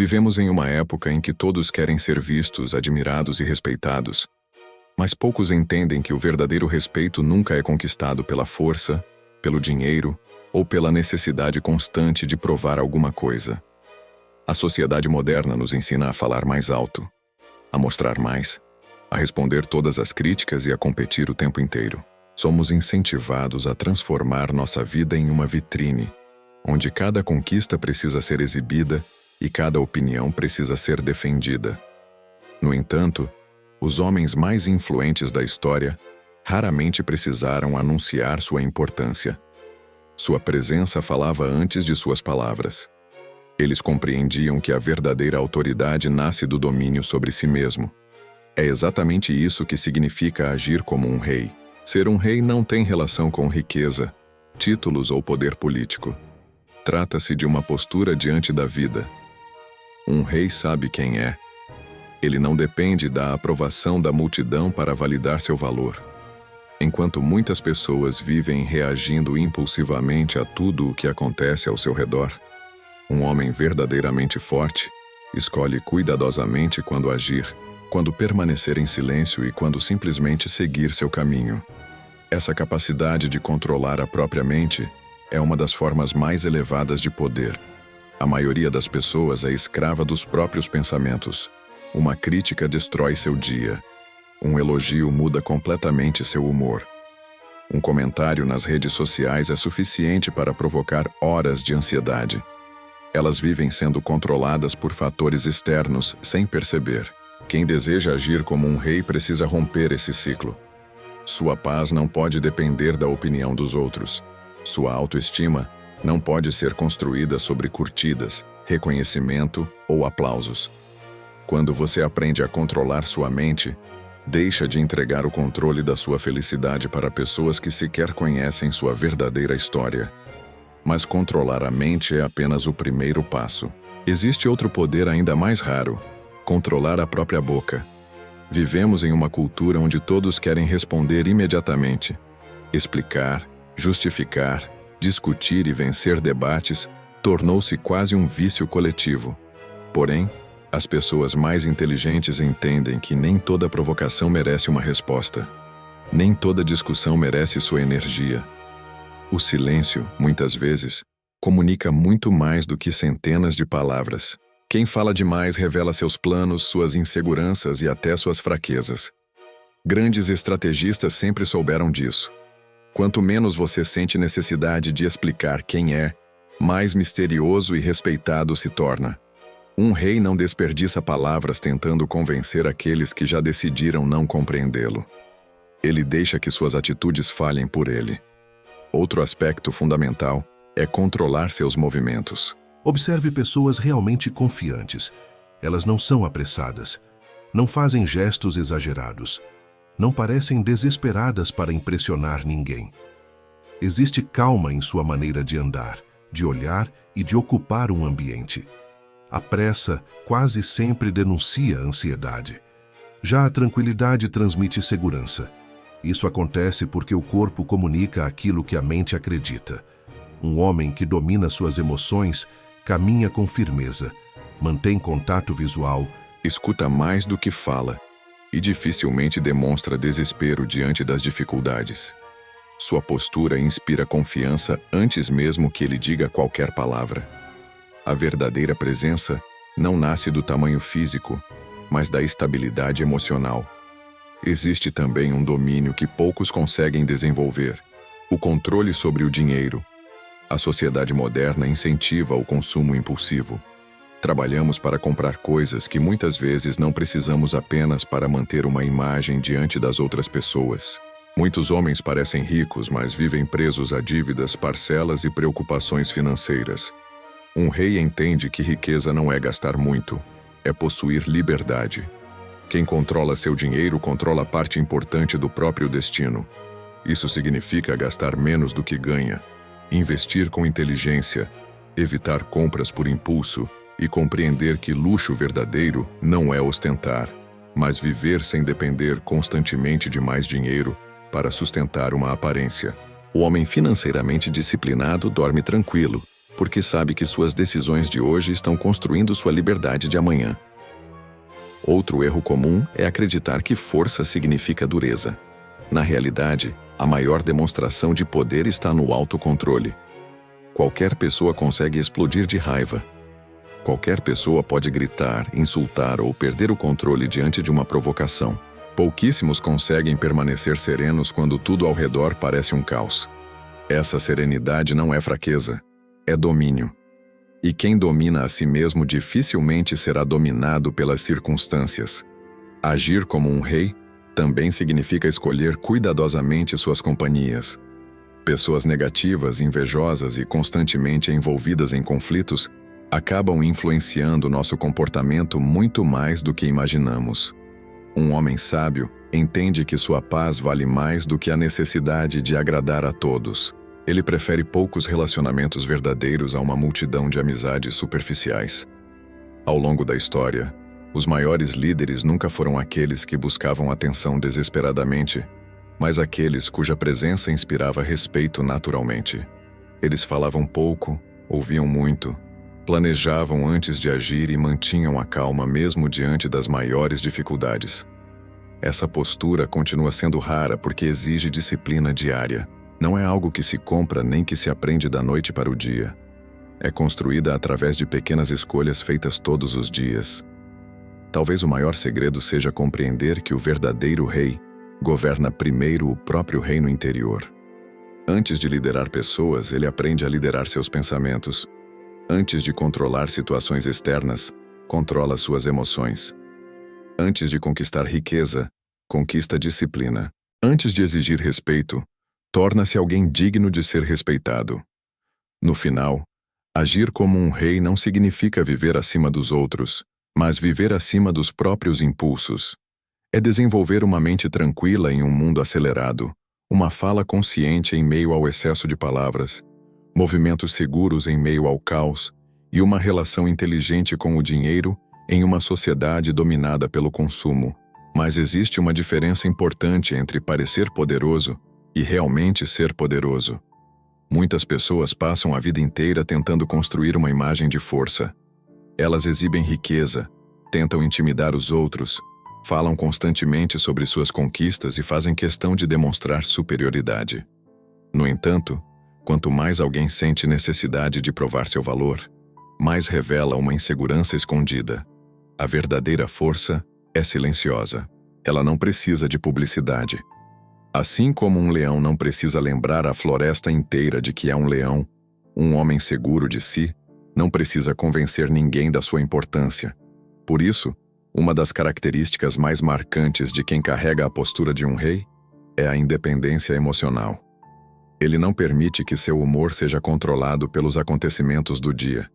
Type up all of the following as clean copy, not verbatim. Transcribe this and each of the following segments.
Vivemos em uma época em que todos querem ser vistos, admirados e respeitados, mas poucos entendem que o verdadeiro respeito nunca é conquistado pela força, pelo dinheiro ou pela necessidade constante de provar alguma coisa. A sociedade moderna nos ensina a falar mais alto, a mostrar mais, a responder todas as críticas e a competir o tempo inteiro. Somos incentivados a transformar nossa vida em uma vitrine, onde cada conquista precisa ser exibida e cada opinião precisa ser defendida. No entanto, os homens mais influentes da história raramente precisaram anunciar sua importância. Sua presença falava antes de suas palavras. Eles compreendiam que a verdadeira autoridade nasce do domínio sobre si mesmo. É exatamente isso que significa agir como um rei. Ser um rei não tem relação com riqueza, títulos ou poder político. Trata-se de uma postura diante da vida. Um rei sabe quem é. Ele não depende da aprovação da multidão para validar seu valor. Enquanto muitas pessoas vivem reagindo impulsivamente a tudo o que acontece ao seu redor, um homem verdadeiramente forte escolhe cuidadosamente quando agir, quando permanecer em silêncio e quando simplesmente seguir seu caminho. Essa capacidade de controlar a própria mente é uma das formas mais elevadas de poder. A maioria das pessoas é escrava dos próprios pensamentos. Uma crítica destrói seu dia. Um elogio muda completamente seu humor. Um comentário nas redes sociais é suficiente para provocar horas de ansiedade. Elas vivem sendo controladas por fatores externos sem perceber. Quem deseja agir como um rei precisa romper esse ciclo. Sua paz não pode depender da opinião dos outros. Sua autoestima não pode ser construída sobre curtidas, reconhecimento ou aplausos. Quando você aprende a controlar sua mente, deixa de entregar o controle da sua felicidade para pessoas que sequer conhecem sua verdadeira história. Mas controlar a mente é apenas o primeiro passo. Existe outro poder ainda mais raro: controlar a própria boca. Vivemos em uma cultura onde todos querem responder imediatamente. Explicar, justificar, discutir e vencer debates tornou-se quase um vício coletivo. Porém, as pessoas mais inteligentes entendem que nem toda provocação merece uma resposta. Nem toda discussão merece sua energia. O silêncio, muitas vezes, comunica muito mais do que centenas de palavras. Quem fala demais revela seus planos, suas inseguranças e até suas fraquezas. Grandes estrategistas sempre souberam disso. Quanto menos você sente necessidade de explicar quem é, mais misterioso e respeitado se torna. Um rei não desperdiça palavras tentando convencer aqueles que já decidiram não compreendê-lo. Ele deixa que suas atitudes falem por ele. Outro aspecto fundamental é controlar seus movimentos. Observe pessoas realmente confiantes. Elas não são apressadas, não fazem gestos exagerados, não parecem desesperadas para impressionar ninguém. Existe calma em sua maneira de andar, de olhar e de ocupar um ambiente. A pressa quase sempre denuncia a ansiedade. Já a tranquilidade transmite segurança. Isso acontece porque o corpo comunica aquilo que a mente acredita. Um homem que domina suas emoções caminha com firmeza, mantém contato visual, escuta mais do que fala e dificilmente demonstra desespero diante das dificuldades. Sua postura inspira confiança antes mesmo que ele diga qualquer palavra. A verdadeira presença não nasce do tamanho físico, mas da estabilidade emocional. Existe também um domínio que poucos conseguem desenvolver: o controle sobre o dinheiro. A sociedade moderna incentiva o consumo impulsivo. Trabalhamos para comprar coisas que muitas vezes não precisamos apenas para manter uma imagem diante das outras pessoas. Muitos homens parecem ricos, mas vivem presos a dívidas, parcelas e preocupações financeiras. Um rei entende que riqueza não é gastar muito, é possuir liberdade. Quem controla seu dinheiro controla parte importante do próprio destino. Isso significa gastar menos do que ganha, investir com inteligência, evitar compras por impulso e compreender que luxo verdadeiro não é ostentar, mas viver sem depender constantemente de mais dinheiro para sustentar uma aparência. O homem financeiramente disciplinado dorme tranquilo. porque sabe que suas decisões de hoje estão construindo sua liberdade de amanhã. Outro erro comum é acreditar que força significa dureza. Na realidade, a maior demonstração de poder está no autocontrole. Qualquer pessoa consegue explodir de raiva. Qualquer pessoa pode gritar, insultar ou perder o controle diante de uma provocação. Pouquíssimos conseguem permanecer serenos quando tudo ao redor parece um caos. Essa serenidade não é fraqueza, é domínio. E quem domina a si mesmo dificilmente será dominado pelas circunstâncias. Agir como um rei também significa escolher cuidadosamente suas companhias. Pessoas negativas, invejosas e constantemente envolvidas em conflitos acabam influenciando nosso comportamento muito mais do que imaginamos. Um homem sábio entende que sua paz vale mais do que a necessidade de agradar a todos. Ele prefere poucos relacionamentos verdadeiros a uma multidão de amizades superficiais. Ao longo da história, os maiores líderes nunca foram aqueles que buscavam atenção desesperadamente, mas aqueles cuja presença inspirava respeito naturalmente. Eles falavam pouco, ouviam muito, planejavam antes de agir e mantinham a calma mesmo diante das maiores dificuldades. Essa postura continua sendo rara porque exige disciplina diária. Não é algo que se compra nem que se aprende da noite para o dia. É construída através de pequenas escolhas feitas todos os dias. Talvez o maior segredo seja compreender que o verdadeiro rei governa primeiro o próprio reino interior. Antes de liderar pessoas, ele aprende a liderar seus pensamentos. Antes de controlar situações externas, controla suas emoções. Antes de conquistar riqueza, conquista disciplina. Antes de exigir respeito, torna-se alguém digno de ser respeitado. No final, agir como um rei não significa viver acima dos outros, mas viver acima dos próprios impulsos. É desenvolver uma mente tranquila em um mundo acelerado, uma fala consciente em meio ao excesso de palavras, movimentos seguros em meio ao caos e uma relação inteligente com o dinheiro em uma sociedade dominada pelo consumo. Mas existe uma diferença importante entre parecer poderoso e realmente ser poderoso. Muitas pessoas passam a vida inteira tentando construir uma imagem de força. Elas exibem riqueza, tentam intimidar os outros, falam constantemente sobre suas conquistas e fazem questão de demonstrar superioridade. No entanto, quanto mais alguém sente necessidade de provar seu valor, mais revela uma insegurança escondida. A verdadeira força é silenciosa. Ela não precisa de publicidade. Assim como um leão não precisa lembrar a floresta inteira de que é um leão, um homem seguro de si não precisa convencer ninguém da sua importância. Por isso, uma das características mais marcantes de quem carrega a postura de um rei é a independência emocional. Ele não permite que seu humor seja controlado pelos acontecimentos do dia.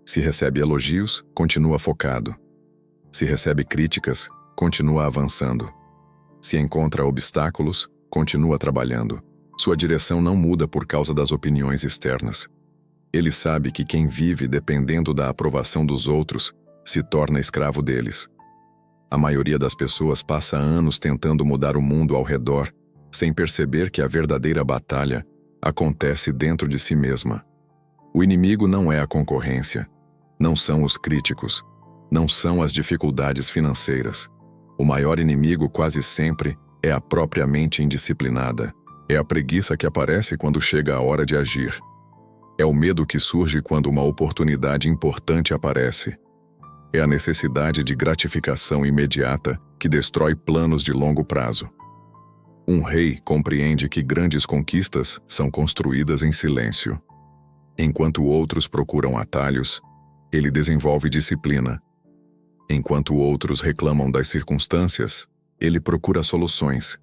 Se recebe elogios, continua focado. Se recebe críticas, continua avançando. Se encontra obstáculos, continua trabalhando. Sua direção não muda por causa das opiniões externas. Ele sabe que quem vive dependendo da aprovação dos outros se torna escravo deles. A maioria das pessoas passa anos tentando mudar o mundo ao redor, sem perceber que a verdadeira batalha acontece dentro de si mesma. O inimigo não é a concorrência, não são os críticos, não são as dificuldades financeiras. O maior inimigo quase sempre é a própria mente indisciplinada. É a preguiça que aparece quando chega a hora de agir. É o medo que surge quando uma oportunidade importante aparece. É a necessidade de gratificação imediata que destrói planos de longo prazo. Um rei compreende que grandes conquistas são construídas em silêncio. Enquanto outros procuram atalhos, ele desenvolve disciplina. Enquanto outros reclamam das circunstâncias, ele procura soluções.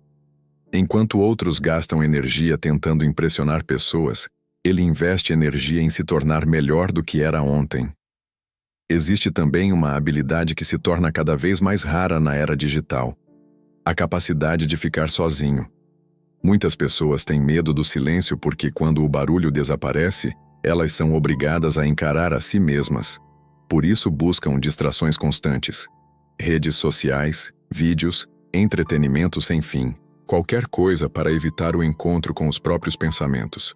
Enquanto outros gastam energia tentando impressionar pessoas, ele investe energia em se tornar melhor do que era ontem. Existe também uma habilidade que se torna cada vez mais rara na era digital: a capacidade de ficar sozinho. Muitas pessoas têm medo do silêncio porque, quando o barulho desaparece, elas são obrigadas a encarar a si mesmas. Por isso buscam distrações constantes. Redes sociais, vídeos, entretenimento sem fim. Qualquer coisa para evitar o encontro com os próprios pensamentos.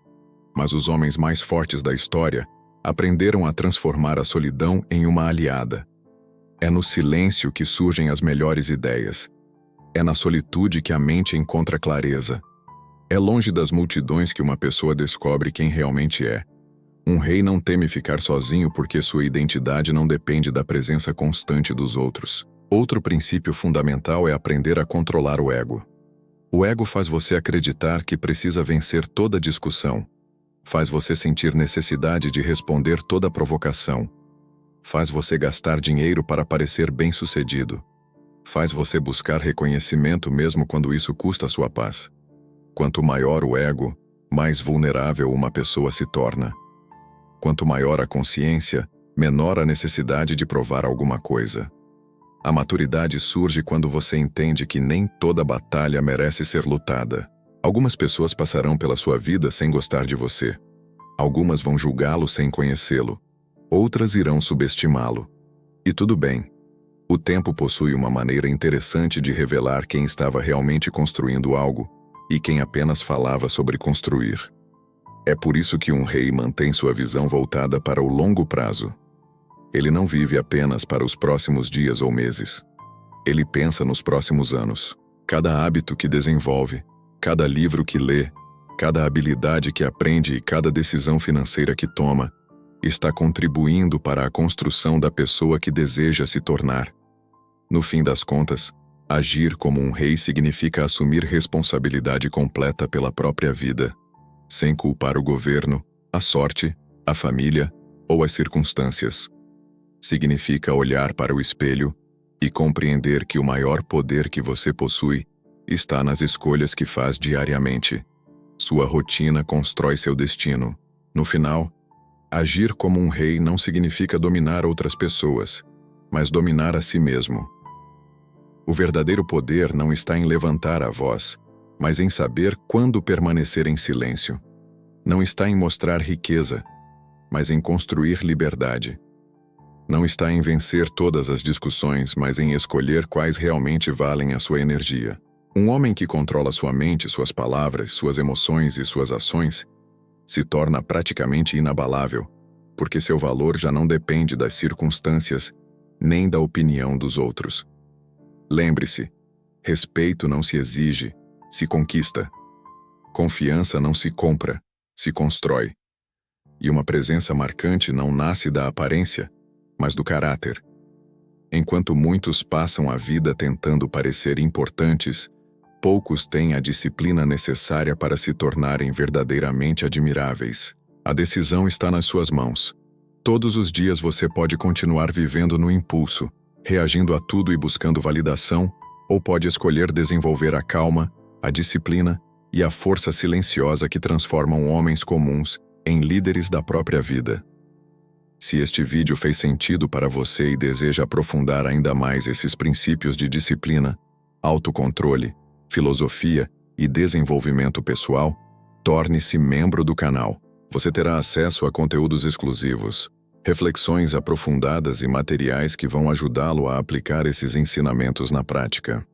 Mas os homens mais fortes da história aprenderam a transformar a solidão em uma aliada. É no silêncio que surgem as melhores ideias. É na solitude que a mente encontra clareza. É longe das multidões que uma pessoa descobre quem realmente é. Um rei não teme ficar sozinho porque sua identidade não depende da presença constante dos outros. Outro princípio fundamental é aprender a controlar o ego. O ego faz você acreditar que precisa vencer toda discussão. Faz você sentir necessidade de responder toda provocação. Faz você gastar dinheiro para parecer bem-sucedido. Faz você buscar reconhecimento mesmo quando isso custa a sua paz. Quanto maior o ego, mais vulnerável uma pessoa se torna. Quanto maior a consciência, menor a necessidade de provar alguma coisa. A maturidade surge quando você entende que nem toda batalha merece ser lutada. Algumas pessoas passarão pela sua vida sem gostar de você. Algumas vão julgá-lo sem conhecê-lo. Outras irão subestimá-lo. E tudo bem. O tempo possui uma maneira interessante de revelar quem estava realmente construindo algo e quem apenas falava sobre construir. É por isso que um rei mantém sua visão voltada para o longo prazo. Ele não vive apenas para os próximos dias ou meses. Ele pensa nos próximos anos. Cada hábito que desenvolve, cada livro que lê, cada habilidade que aprende e cada decisão financeira que toma está contribuindo para a construção da pessoa que deseja se tornar. No fim das contas, agir como um rei significa assumir responsabilidade completa pela própria vida, sem culpar o governo, a sorte, a família ou as circunstâncias. Significa olhar para o espelho e compreender que o maior poder que você possui está nas escolhas que faz diariamente. Sua rotina constrói seu destino. No final, agir como um rei não significa dominar outras pessoas, mas dominar a si mesmo. O verdadeiro poder não está em levantar a voz, mas em saber quando permanecer em silêncio. Não está em mostrar riqueza, mas em construir liberdade. Não está em vencer todas as discussões, mas em escolher quais realmente valem a sua energia. Um homem que controla sua mente, suas palavras, suas emoções e suas ações se torna praticamente inabalável, porque seu valor já não depende das circunstâncias nem da opinião dos outros. Lembre-se, respeito não se exige, se conquista. Confiança não se compra, se constrói. E uma presença marcante não nasce da aparência, mas do caráter. Enquanto muitos passam a vida tentando parecer importantes, poucos têm a disciplina necessária para se tornarem verdadeiramente admiráveis. A decisão está nas suas mãos. Todos os dias você pode continuar vivendo no impulso, reagindo a tudo e buscando validação, ou pode escolher desenvolver a calma, a disciplina e a força silenciosa que transformam homens comuns em líderes da própria vida. Se este vídeo fez sentido para você e deseja aprofundar ainda mais esses princípios de disciplina, autocontrole, filosofia e desenvolvimento pessoal, torne-se membro do canal. Você terá acesso a conteúdos exclusivos, reflexões aprofundadas e materiais que vão ajudá-lo a aplicar esses ensinamentos na prática.